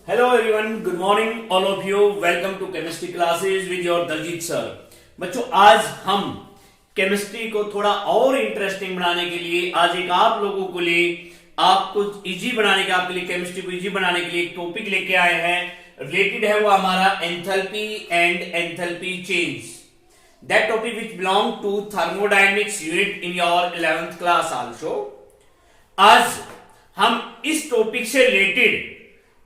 Hello everyone, good morning all of you. Welcome to chemistry classes with your Daljeet sir. बच्चों, आज हम chemistry को थोड़ा और इंटरेस्टिंग बनाने के लिए आज एक आप लोगों को लिए आपको इजी बनाने के आपके लिए केमिस्ट्री को इजी बनाने के लिए एक टॉपिक लेके आए हैं। रिलेटेड है वो हमारा enthalpy and enthalpy change. That topic which belong to thermodynamics unit in your 11th class also. आज हम इस टॉपिक से रिलेटेड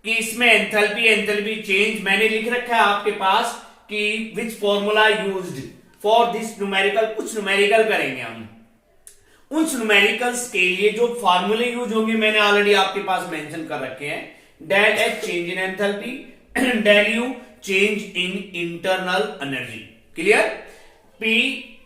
कि इसमें एंथैल्पी चेंज मैंने लिख रखा है आपके पास कि which formula used for this numerical. कुछ न्यूमेरिकल करेंगे हम, उन न्यूमेरिकल्स के लिए जो फार्मूले यूज होंगे मैंने ऑलरेडी आपके पास मेंशन कर रखे हैं। Del H change in enthalpy, del U change in internal energy. Clear? P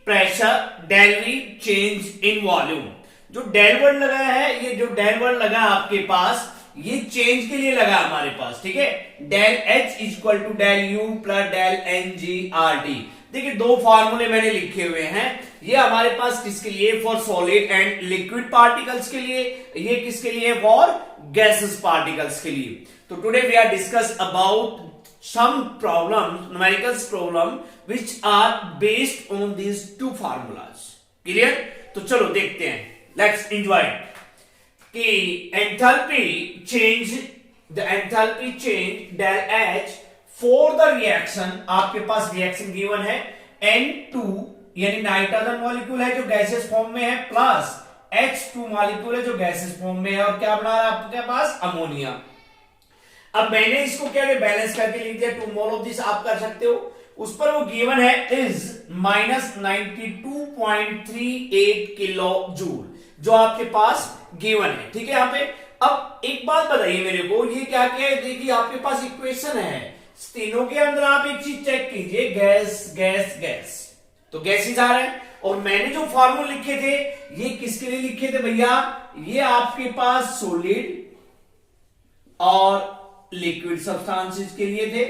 pressure, del V change in volume. जो डेल वर्ड लगा है, ये जो डेल वर्ड लगा आपके पास, ये चेंज के लिए लगा हमारे पास। ठीक है, del H equal to del U plus del N G R T. देखिए, दो फार्मूले मैंने लिखे हुए हैं। ये हमारे पास किसके लिए? For solid and liquid particles के लिए। ये किसके लिए? फॉर गैसेस पार्टिकल्स के लिए। तो today we are discuss about some problem, numericals problem which are based on these two formulas. Clear? तो चलो देखते हैं, लेट्स एंजॉय कि enthalpy change, the enthalpy change del H for the reaction. आपके पास रिएक्शन गिवन है N2 यानी nitrogen molecule है जो गैसेस फॉर्म में है, प्लस H2 मॉलिक्यूल है जो गैसेस फॉर्म में है, और क्या बना है आपके पास? अमोनिया। अब मैंने इसको क्या बैलेंस करके लिख दिया, 2 मोल ऑफ दिस आप कर सकते हो। उस पर वो गिवन है इज -92.38 किलो जूल, जो आपके पास गिवन है। ठीक है, यहाँ पे अब एक बात बताइए मेरे को, ये क्या क्या है? देखिए, आपके पास इक्वेशन है, तीनों के अंदर आप एक चीज चेक कीजिए, गैस गैस गैस, तो गैसेस आ रहे हैं। और मैंने जो फॉर्मूले लिखे थे, ये किसके लिए लिखे थे भैया? ये आपके पास सॉलिड और लिक्विड सब्सटेंसेस के लिए थे,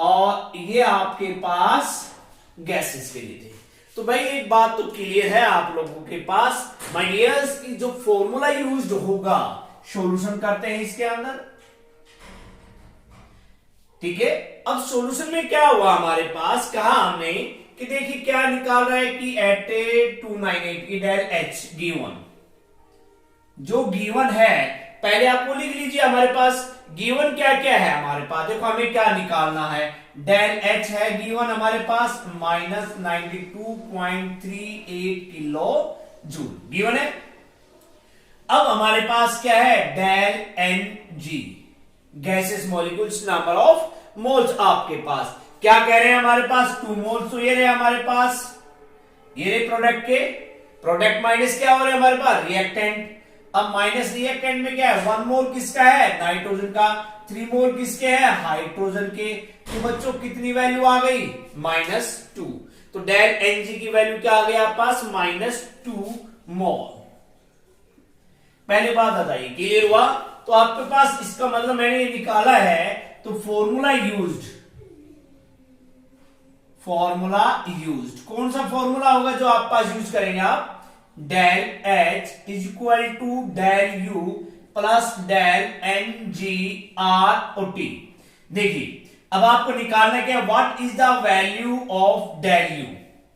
और ये आपके पास गैसेस के लिए थे। तो भाई एक बात तो क्लियर है आप लोगों के पास, माय डियर्स, की जो फॉर्मूला यूज्ड होगा, सॉल्यूशन करते हैं इसके अंदर। ठीक है, अब सॉल्यूशन में क्या हुआ हमारे पास? कहा हमने कि देखिए क्या निकाल रहा है कि 8298 की डेल एच गिवन, जो गिवन है पहले आपको लिख लीजिए। हमारे पास गिवन क्या क्या है हमारे पास? देखो, हमें क्या निकालना है। डेल एच है गिवन हमारे पास -92.38 किलो जूल गिवन है। अब हमारे पास क्या है? Del N G, gases molecules number of moles. आपके पास क्या कह रहे हैं? हमारे पास 2 मोल्स। तो ये रहे हमारे पास, ये रहे प्रोडक्ट के, प्रोडक्ट माइनस क्या हो रहा है हमारे पास? रिएक्टेंट। अब माइनस रिएक्टेंट में क्या है? 1 मोल किसका है? नाइट्रोजन का। 3 मोल किसके हैं? हाइड्रोजन के। तो बच्चों कितनी वैल्यू आ गई? -2। तो डेल एन जी की वैल्यू क्या आ गई आपके पास? -2 मोल। पहले बात बताइए, क्लियर हुआ? तो आपके पास इसका मतलब मैंने ये निकाला है, तो फॉर्मूला यूज्ड, फॉर्मूला यूज्ड कौन सा फॉर्मूला होगा जो आप पास यूज करेंगे आप? Del H is equal to del U plus del N G R O T. देखिए, अब आपको निकालना क्या? What is the value of del U?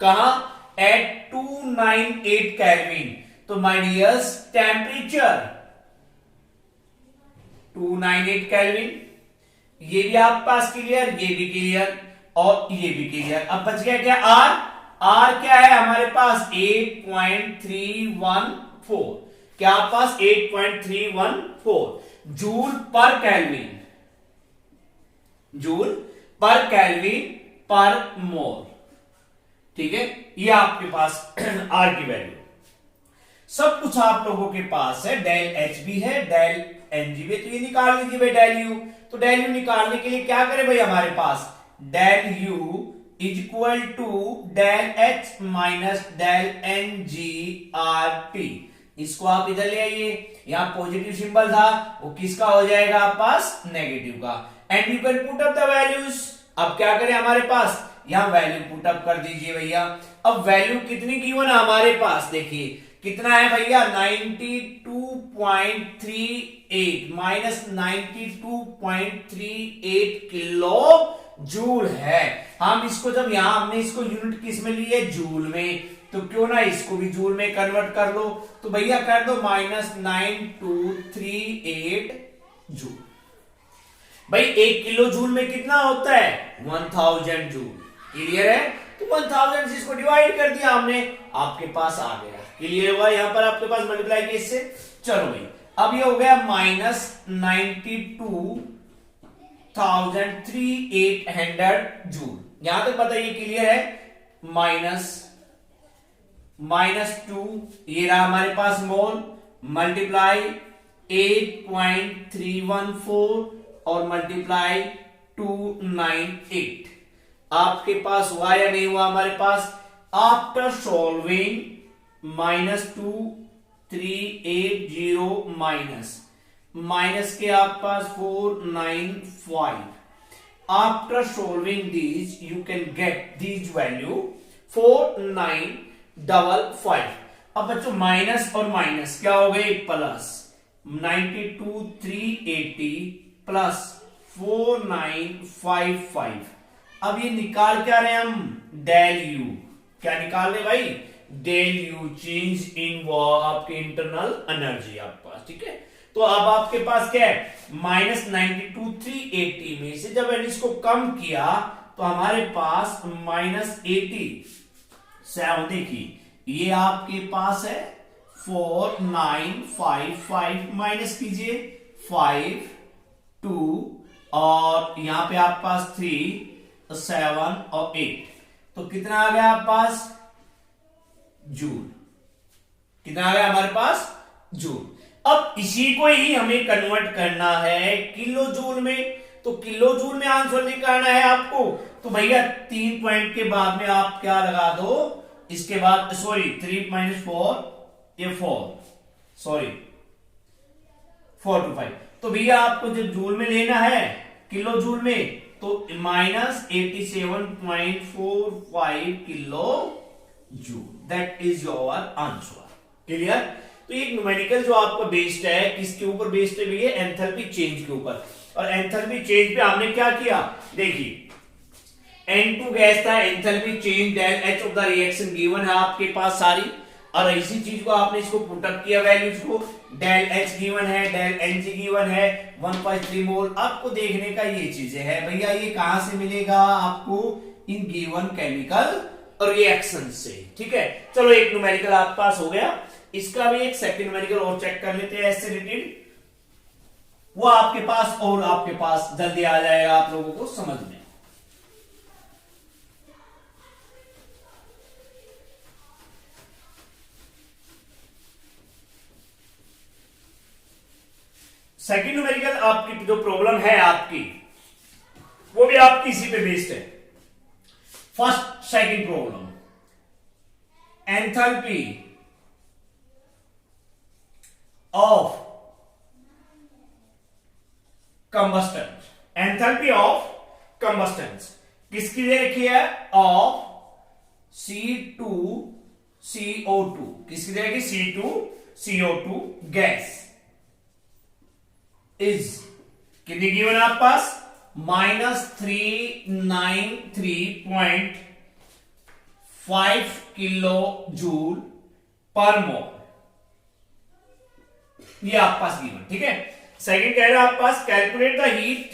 कहां? At 298 kelvin. तो माय डियर्स, टेम्परेचर 298 केल्विन, ये भी आपके पास क्लियर, ये भी क्लियर, और ये भी क्लियर। अब बच गया क्या? आर। आर क्या है हमारे पास? 8.314। क्या आपके पास? 8.314 जूल पर केल्विन, जूल पर केल्विन पर मोल। ठीक है, ये आपके पास आर की वैल्यू। सब कुछ आप लोगों के पास है, डेल एच भी है, डेल एन जी भी। तो ये निकाल लीजिए भाई डेल यू। तो डेल यू निकालने के लिए क्या करें भाई? हमारे पास del U is equal to del H minus del N G R T. इसको आप इधर ले आइए, यहां पॉजिटिव सिंबल था, वो किसका हो जाएगा आपके पास? नेगेटिव का। And you can put up the values. अब क्या करें हमारे पास? यहां वैल्यू पुट अप कर दीजिए भैया। अब वैल्यू कितनी गिवन है हमारे पास? देखिए कितना है भैया 92.38 माइनस 92.38 किलो जूल है। हम इसको जब यहां हमने इसको यूनिट किस में ली है जूल में, तो क्यों ना इसको भी जूल में कन्वर्ट कर लो। तो भैया कर दो माइनस 9238 जूल। भाई 1 किलो जूल में कितना होता है 1000 जूल। क्लियर है? तो 1000 से इसको डिवाइड कर दिया हमने, आपके पास आ गया। क्लियर हुआ? यहां पर आपके पास मल्टीप्लाई किया इससे। चलो भाई अब ये हो गया माइनस 92,300 जूल। यहां तक बताइए क्लियर है? -2 ये रहा हमारे पास मोल, मल्टीप्लाई 8.314 और मल्टीप्लाई 298। आपके पास हुआ या नहीं हुआ हमारे पास? आफ्टर सॉल्विंग -2380 माइनस के आप पास 495। After solving these you can get these value 4955। अब बच्चों माइनस और माइनस क्या हो गए प्लस, 92,380 प्लस 4955। अब ये निकाल क्या रहे हम? Del U. क्या निकाल रहे भाई? डेल यू, चेंज इन वो आपके इंटरनल एनर्जी आपके पास। ठीक है, तो अब आपके पास क्या है माइनस 92,380 में से जब मैंने इसको कम किया तो हमारे पास -87। देखिए ये आपके पास है 4955 माइनस कीजिए 5 2 और यहां पे आपके पास 3 7 और 8, तो कितना आ गया आपके पास जूल। कितना आ गया हमारे पास जूल। अब इसी को ही हमें कन्वर्ट करना है किलो जूल में, तो किलो जूल में आंसर निकालना है आपको। तो भैया 3 पॉइंट के बाद में आप क्या लगा दो, इसके बाद सॉरी 3 - 4 ये 4 सॉरी 4 to 5। तो भैया आपको जब जूल में लेना है किलो जूल में तो -87.45 kilo joule, that is your answer. Clear? तो एक न्यूमेरिकल जो आपका बेस्ड है किसके ऊपर बेस्ड है भैया? एंथैल्पी चेंज के ऊपर। और एंथैल्पी चेंज पे हमने क्या किया देखिए, N2 गैस था, enthalpy change del H of the reaction given है आपके पास सारी, और इसी चीज को आपने इसको पुट अप किया वैल्यूज को, डेल H गिवन है, डेल Ng गिवन है 1.3 मोल। आपको देखने का ये चीजें है भैया, ये कहां से मिलेगा आपको? इन गिवन केमिकल रिएक्शन से। ठीक है, चलो एक न्यूमेरिकल आपके पास हो गया, इसका भी एक सेकंड न्यूमेरिकल और चेक कर लेते हैं इससे रिलेटेड, वो आपके पास और आपके पास जल्दी आ जाएगा आप लोगों को समझ में। सेकंड न्यूमेरिकल आपकी जो प्रॉब्लम है आपकी वो भी आपकी इसी पे बेस्ड है। First second problem, enthalpy of combustion, enthalpy of combustion किसकी दे रखी है? Of C2CO2। किसकी दे रखी? C2CO2 गैस इज कितनी गिवन है आपके पास? -393.5 किलो जूल पर मोल, ये आपके पास गिवन। ठीक है, सेकंड कह रहा है आपके पास calculate the heat,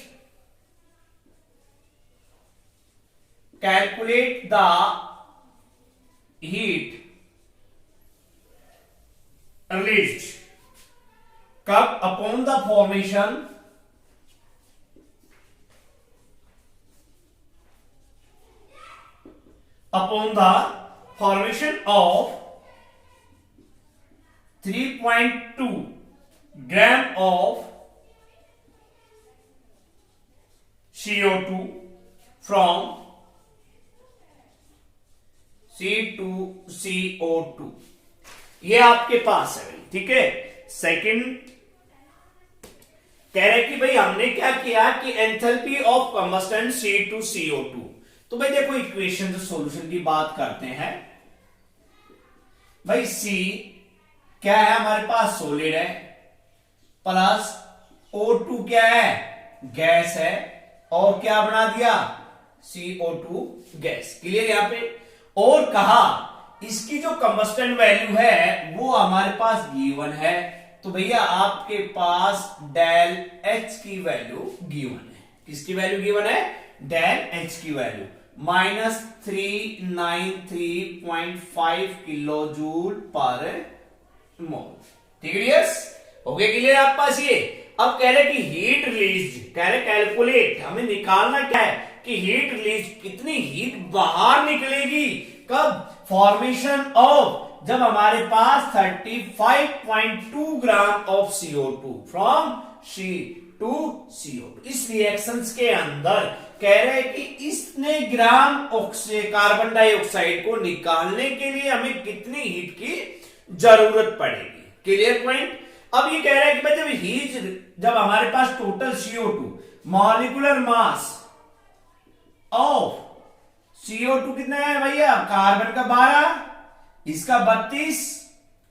calculate the heat released कब? Upon the formation of 3.2 gram of CO2 from C2CO2। ये आपके पास है। ठीक है, सेकंड कह रहे कि भाई हमने क्या किया कि एंथैल्पी ऑफ कंबस्टेंट C2CO2। तो भाई देखो इक्वेशन सॉल्यूशन की बात करते हैं भाई, C क्या है हमारे पास, सॉलिड है, प्लस O2 क्या है, गैस है, और क्या बना दिया, CO2 गैस। क्लियर यहां पे। और कहा इसकी जो कंबस्टन वैल्यू है वो हमारे पास गिवन है, तो भैया आपके पास डेल H की वैल्यू गिवन है। किसकी वैल्यू गिवन है, डेल H की वैल्यू -393.5 किलो जूल पर मोल। ठीक है, यस हो गया क्लियर आप पास ये। अब कह रहे कि हीट रिलीज, कह रहे कैलकुलेट, हमें निकालना क्या है कि हीट रिलीज, कितनी हीट बाहर निकलेगी, कब, फॉर्मेशन ऑफ, जब हमारे पास 35.2 gram of CO2 from C to CO2। इस रिएक्शंस के अंदर कह रहे हैं कि इतने ग्राम कार्बन डाइऑक्साइड को निकालने के लिए हमें कितनी हीट की जरूरत पड़ेगी। Clear point. अब ये कह रहा है कि भाई जब हमारे पास total CO2 molecular mass of CO2 कितना है भैया, कार्बन का 12, इसका 32,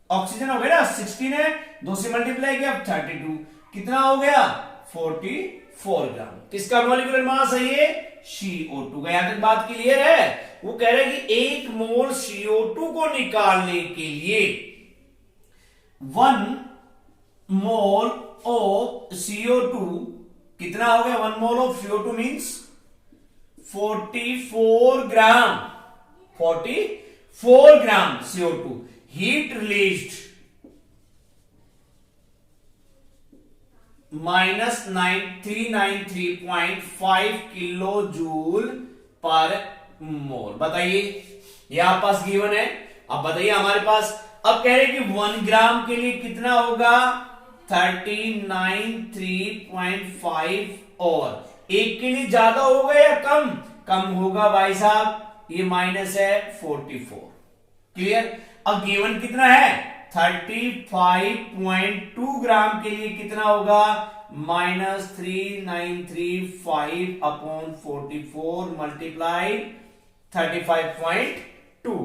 ऑक्सीजन हो गया ना 16 है, 2 से मल्टीप्लाई किया 32, कितना हो गया 44 ग्राम। किसका मॉलिक्यूलर मास है ये, CO2 का। यहां तक बात क्लियर है। वो कह रहे हैं कि 1 मोल CO2 को निकालने के लिए 1 मोल ऑफ CO2 कितना हो गया, 1 mole of CO2 means 44 gram, 44 gram CO2 heat released -393.5 kilo joule per mole. बताइए ये आप पास गिवन है। अब बताइए हमारे पास, अब कह रहे हैं कि 1 ग्राम के लिए कितना होगा, 393.5, और एक के लिए ज्यादा होगा या कम, कम होगा भाई साहब, ये माइनस है 44। क्लियर। अब गिवन कितना है, 35.2 ग्राम के लिए कितना होगा, -3935 अपॉन 44 मल्टीप्लाई 35.2।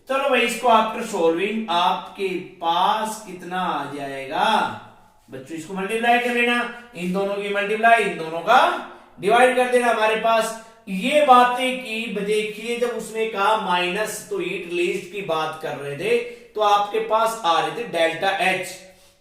चलो भाई इसको आफ्टर सोल्विंग आपके पास कितना आ जाएगा बच्चों, इसको मल्टीप्लाई कर लेना, इन दोनों की मल्टीप्लाई, इन दोनों का डिवाइड कर देना। हमारे पास ये बातें की, देखिए जब उसने कहा माइनस, तो हीट रिलीज की बात कर रहे थे, तो आपके पास आ रहे थे डेल्टा H,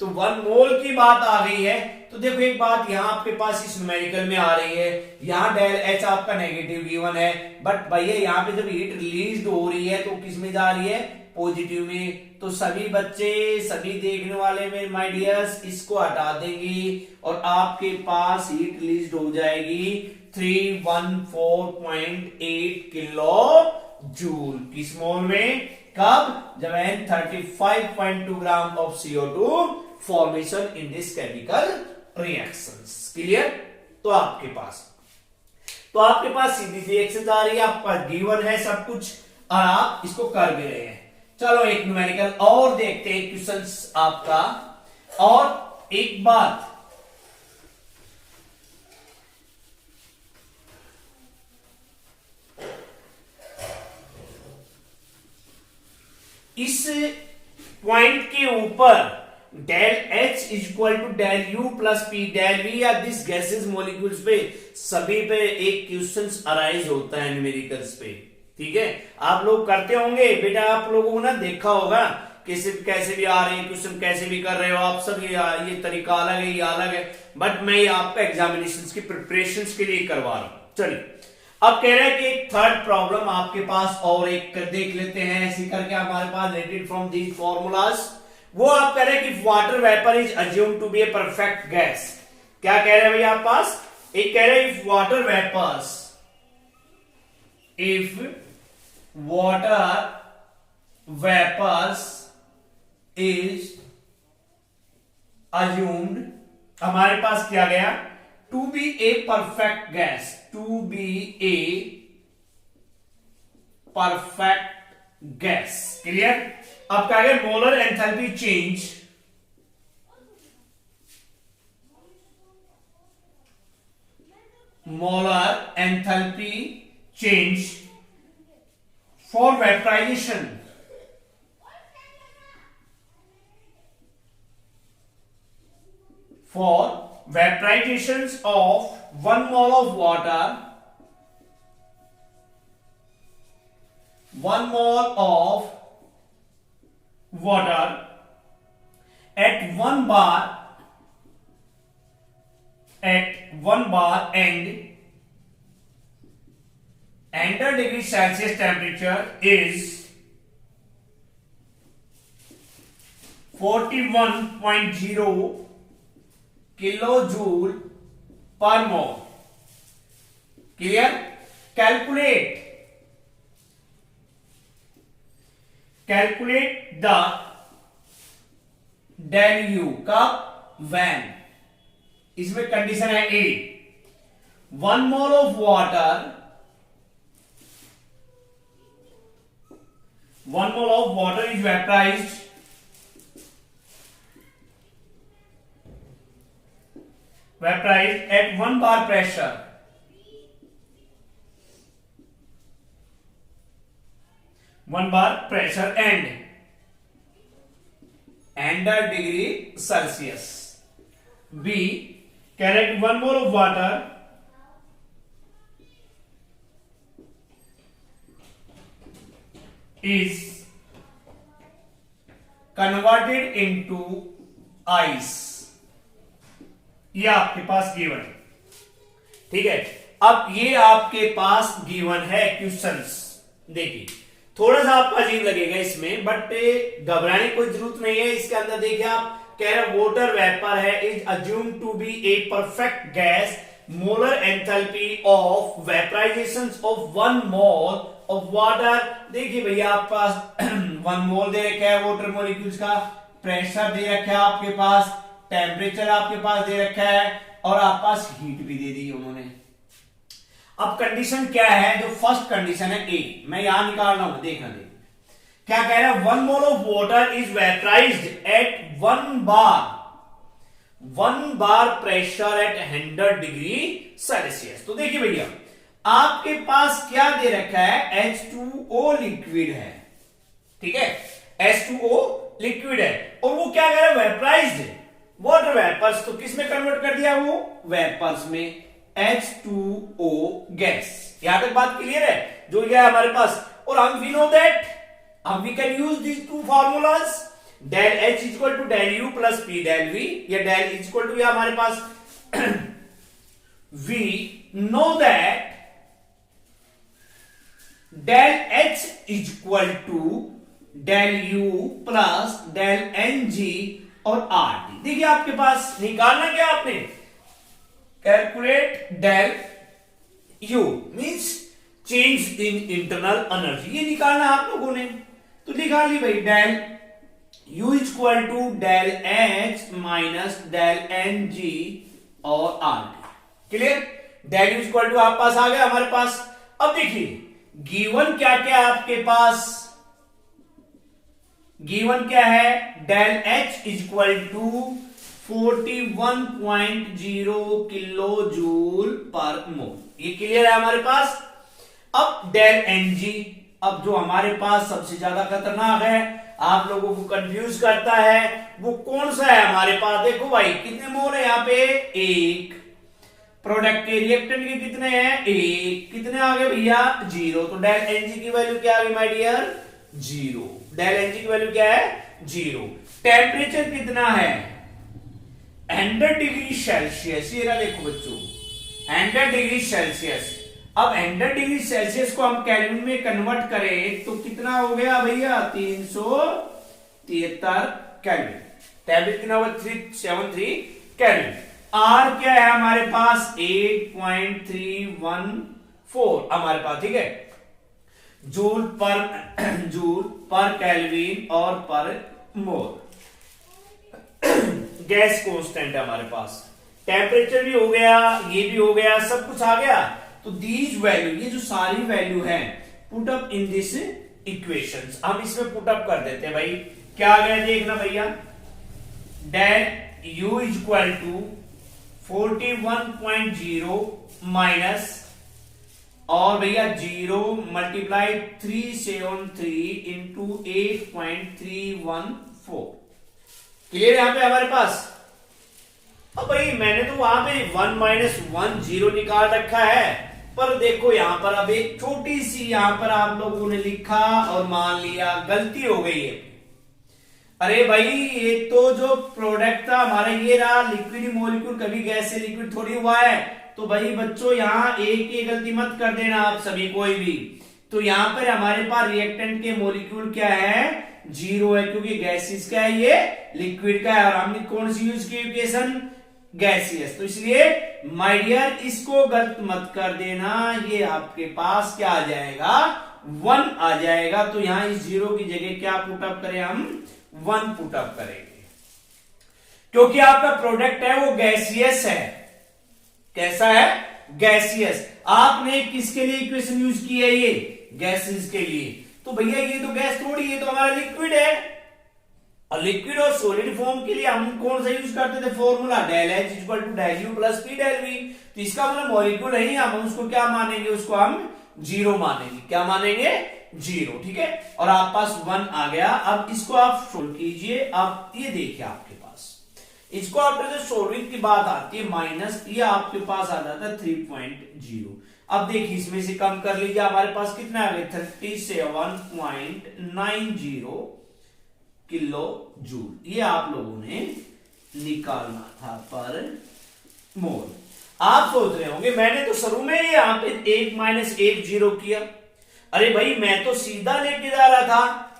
तो 1 मोल की बात आ गई है। तो देखो एक बात यहां आपके पास इस न्यूमेरिकल में आ रही है, यहां डेल H आपका नेगेटिव गिवन है, बट भैया यहां पे जब हीट रिलीज हो रही है तो किस में जा रही है, पॉजिटिव में। तो सभी बच्चे, सभी देखने वाले में माय डियर्स इसको हटा देंगी और आपके पास हीट रिलीज हो जाएगी 314.8 किलो जूल किस मोल में, कब, जब N 35.2 gram of CO2 formation in this chemical reactions. Clear. तो आपके पास सीधी रिएक्शन आ रही है, आपका गिवन है सब कुछ और आप इसको कर भी रहे हैं। चलो एक न्यूमेरिकल और देखते हैं क्वेश्चंस आपका। और एक बात, इस पॉइंट के ऊपर del H equal to del U plus P del V या दिस गैसेस मॉलिक्यूल्स पे सभी पे एक क्वेश्चन अराइज होता है न्यूमेरिकल्स पे। ठीक है, आप लोग करते होंगे बेटा, आप लोगों को ना देखा होगा कैसे भी आ रहे हैं क्वेश्चन, कैसे भी कर रहे हो आप सब, ये तरीका अलग है, ये अलग है, बट मैं ये आपका एग्जामिनेशन की प्रिपरेशन के लिए करवा रहा हूं। चलिए अब कह रहे हैं कि एक थर्ड प्रॉब्लम आपके पास और एक देख लेते हैं, ऐसे करके हमारे पास रिलेटेड फ्रॉम दीज फॉर्मूलाज। वो आप कह रहे हैं कि water vapour is assumed to be a perfect gas. क्या कह रहे हैं भैया आप पास, एक कह रहे हैं if water vapours is assumed, हमारे पास क्या गया, to be a perfect gas, to be a perfect gas. Clear. अब क्या गया, molar enthalpy change, molar enthalpy change for vaporisation for vaporizations of 1 mole of water, 1 mole of water at 1 bar and 100 degree Celsius temperature is 41.0 kilojoule per mole. Clear? Calculate the del U का when. इसमें condition है ए, 1 mole of water, 1 mole of water is vaporized at 1 bar pressure, 1 bar pressure and 100 degree Celsius. B, correct, 1 mole of water is converted into ice. ये आपके पास given है, ठीक है। अब ये आपके पास गिवन है क्वेश्चंस। देखिए थोड़ा सा आपको अजीब लगेगा इसमें, बट घबराने की कोई जरूरत नहीं है। इसके अंदर देखिए आप कह रहे वाटर वेपर है, is assume to be a perfect gas, molar enthalpy of vaporisation of 1 mole of water. देखिए भैया आपके पास 1 मोल दे रखा है वाटर मॉलिक्यूल्स का, प्रेशर दे रखा है आपके पास, टेम्परेचर आपके पास दे रखा है और आपके पास हीट भी दे दी उन्होंने। अब कंडीशन क्या है? जो फर्स्ट कंडीशन है ए, मैं यहां निकाल रहा हूं, देखना देखिए क्या कह रहा है। 1 mole of water is vaporized at 1 bar pressure at 100 degree Celsius. तो देखिए भैया आपके पास क्या दे रखा है, H2O लिक्विड है, ठीक है, H2O लिक्विड है और वो क्या कह रहा है, वेपराइज्ड वाटर वेपर्स। तो किस में कन्वर्ट कर दिया, वो वेपर्स में, H2O गैस। यहां तक बात क्लियर है? जो ये है हमारे पास, और हम we know that we can use these two formulas, del H equal to del U plus P del V, या डेल इक्वल टू हमारे पास we know that del H equal to del U plus del NG और RT। देखिए आपके पास निकालना क्या आपने, calculate del U means change in internal energy, ये निकालना आप लोगों ने। तो निकाल ली भाई, del U equal to del H minus del NG और RT। Clear? Del U equal to आपके पास आ गया हमारे पास। अब देखिए गिवन क्या क्या आपके पास, गिवन क्या है, del H equal to 41.0 kilo joule per mole, ये क्लियर है हमारे पास। अब डेल NG, अब जो हमारे पास सबसे ज्यादा खतरनाक है, आप लोगों को कंफ्यूज करता है, वो कौन सा है हमारे पास। देखो भाई कितने मोल है यहाँ पे, 1, प्रोडक्ट के रिएक्टेंट के कितने हैं, 1, कितने आ गए भैया, 0। तो डेल NG की वैल्यू क्या आ गई माय डियर, 0। डेल NG की वैल्यू क्या है, 0। टेम्परेचर कितना है, 100 डिग्री सेल्सियस। ये रहा देखो बच्चों 100 डिग्री सेल्सियस। अब 100 डिग्री सेल्सियस को हम केल्विन में कन्वर्ट करें तो कितना हो गया भैया, 373 केल्विन। टेम्परेचर कितना हुआ, 373 केल्विन। आर क्या है हमारे पास, 8.314 हमारे पास, ठीक है, जूल पर केल्विन और पर मोल। गैस कांस्टेंट है हमारे पास, टेम्परेचर भी हो गया, ये भी हो गया, सब कुछ आ गया। तो दीज वैल्यू, ये जो सारी वैल्यू है, put up in this equations, हम इसमें पुट अप कर देते हैं भाई। क्या आ गया देखना भैया, del U equal to 41.0 minus और भैया 0 मल्टीप्लाई 373 इंटू 8.314। क्लियर यहां पे हमारे पास। अब भाई मैंने तो वहां पे 1 माइनस 1 जीरो निकाल रखा है, पर देखो यहां पर अब एक छोटी सी यहां पर आप लोगों ने लिखा और मान लिया गलती हो गई है। अरे भाई ये तो जो प्रोडक्ट था हमारा ये रहा लिक्विड मॉलिक्यूल, कभी गैस से लिक्विड थोड़ी हुआ है। तो भाई बच्चों यहाँ एक ही गलती मत कर देना आप सभी कोई भी। तो यहाँ पर हमारे पास रिएक्टेंट के मॉलिक्यूल क्या है, जीरो है, क्योंकि गैसियस का है ये लिक्विड का है, और हमने कौन सी यूज की इक्वेशन, गैसियस। तो इसलिए माय डियर इसको गलत मत कर देना, ये आपके पास क्या आ जाएगा 1 आ जाएगा। तो यहां इस जीरो की जगह क्या पुटअप करें हम, 1 पुटअप करेंगे, क्योंकि आपका प्रोडक्ट है वो गैसियस है। कैसा है, गैसियस। आपने किसके लिए इक्वेशन यूज की है, ये गैसेस के लिए। तो भैया ये तो गैस थोड़ी, ये तो हमारा लिक्विड है, और लिक्विड और सॉलिड फॉर्म के लिए हम कौन सा यूज करते थे formula, del H equal to del U plus P del V. तो इसका मतलब मॉलिक्यूल है, हम उसको क्या मानेंगे, उसको हम जीरो मानेंगे। क्या मानेंगे, जीरो। ठीक है, और आप पास 1 आ गया। अब इसको आप सोल्व कीजिए। अब ये देखिए आपके पास इसको आपने जो सोल्विंग की बात आती है माइनस, ये आपके पास आ जाता है 3.0। अब देखिए इसमें से कम कर लीजिए, हमारे पास कितना आ गया 37.90 किलो जूल। ये आप लोगों ने निकालना था पर मोल। आप सोच रहे होंगे मैंने तो शुरू में यहां पे 1 माइनस 1 जीरो किया। अरे भाई मैं तो सीधा लेके जा रहा था,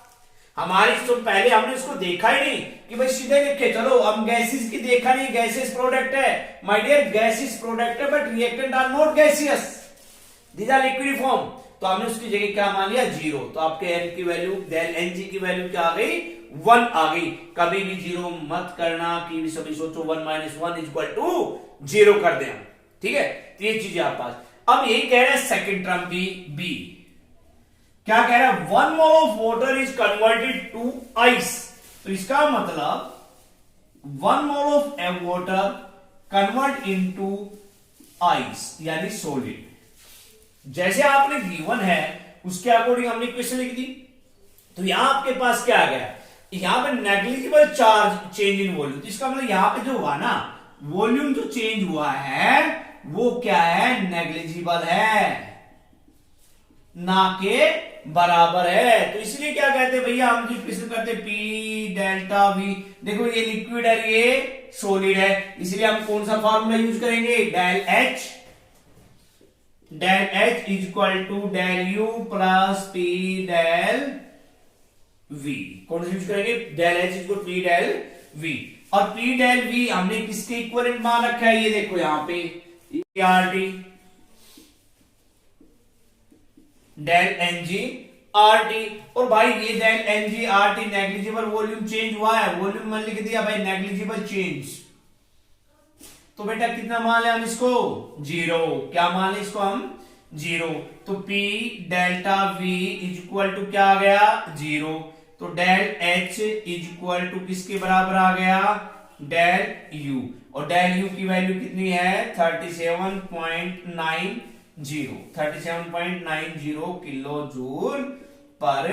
हमारी तो पहले हमने इसको देखा ही नहीं कि भाई सीधे लिखे चलो। हम गैसेस की देखा नहीं, गैसेस प्रोडक्ट है माय डियर, गैसेस प्रोडक्ट है, but reactant are not gaseous, these are liquid form. तो हमने उसकी जगह क्या मान लिया, जीरो। तो आपके एन की वैल्यू, डेल एन जी की वैल्यू क्या आ गई, 1 आ गई। कभी भी जीरो मत करना कि भी सभी सोचो 1 माइनस 1 इक्वल टू जीरो कर दें। ठीक है, तो ये चीजें आप पास। अब यही कह रहे हैं सेकेंड टर्म भी बी, क्या कह रहा है, 1 mole of water is converted to ice. तो इसका मतलब 1 mole of water convert into ice यानी सॉलिड। जैसे आपने गिवन है उसके अकॉर्डिंग हमने इक्वेशन लिख दी। तो यहां आपके पास क्या आ गया, यहां पे negligible charge change in volume. तो इसका मतलब यहां पे जो हुआ ना वॉल्यूम जो चेंज हुआ है वो क्या है, नेग्लिजिबल है, ना के बराबर है। तो इसलिए क्या कहते हैं भैया, हम जो इक्वेशन करते हैं पी डेल्टा वी। देखो ये लिक्विड है, ये सॉलिड है, इसलिए हम कौन सा फॉर्मूला यूज करेंगे, del H is equal to del U plus P del V. कौन सा यूज करेंगे, del H is equal P del V. और पी डेल वी हमने किसके इक्विवेलेंट मान रखा है, ये देखो यहां पे R T del N G R T. और भाई ये del N G R T negligible volume change हुआ है, वॉल्यूम में लिख दिया भाई नेग्लिजिबल चेंज। तो बेटा कितना मान लें हम इसको, जीरो। क्या मान लें इसको हम, जीरो। तो P delta V is equal to क्या आ गया, जीरो। तो del H is equal to किसके बराबर आ गया, डेल U। और डेल U की वैल्यू कितनी है 37.90 किलो जूल पर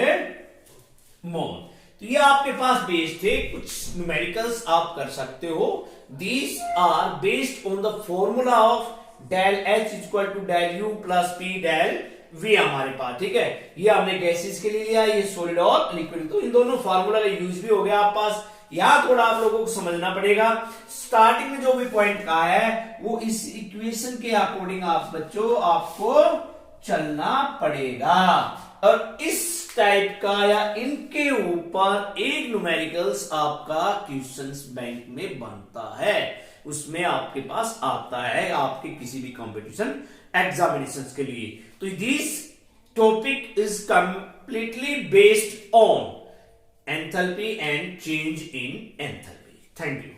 मोल। तो ये आपके पास बेस्ड थे, कुछ न्यूमेरिकल्स आप कर सकते हो। These are based on the formula of del H equal to del U plus P del V हमारे पास। ठीक है, ये हमने गैसेस के लिए लिया, ये सॉलिड और लिक्विड। तो इन दोनों फॉर्मूला का यूज भी हो गया आप पास। यहां थोड़ा आप लोगों को समझना पड़ेगा, स्टार्टिंग में जो भी पॉइंट कहा है वो इस इक्वेशन के अकॉर्डिंग आप बच्चों आपको चलना पड़ेगा। और इस टाइप का या इनके ऊपर एक न्यूमेरिकल्स आपका क्वेश्चंस बैंक में बनता है, उसमें आपके पास आता है आपके किसी भी कंपटीशन एग्जामिनेशंस के लिए। तो this topic is completely based on enthalpy and change in enthalpy. Thank you.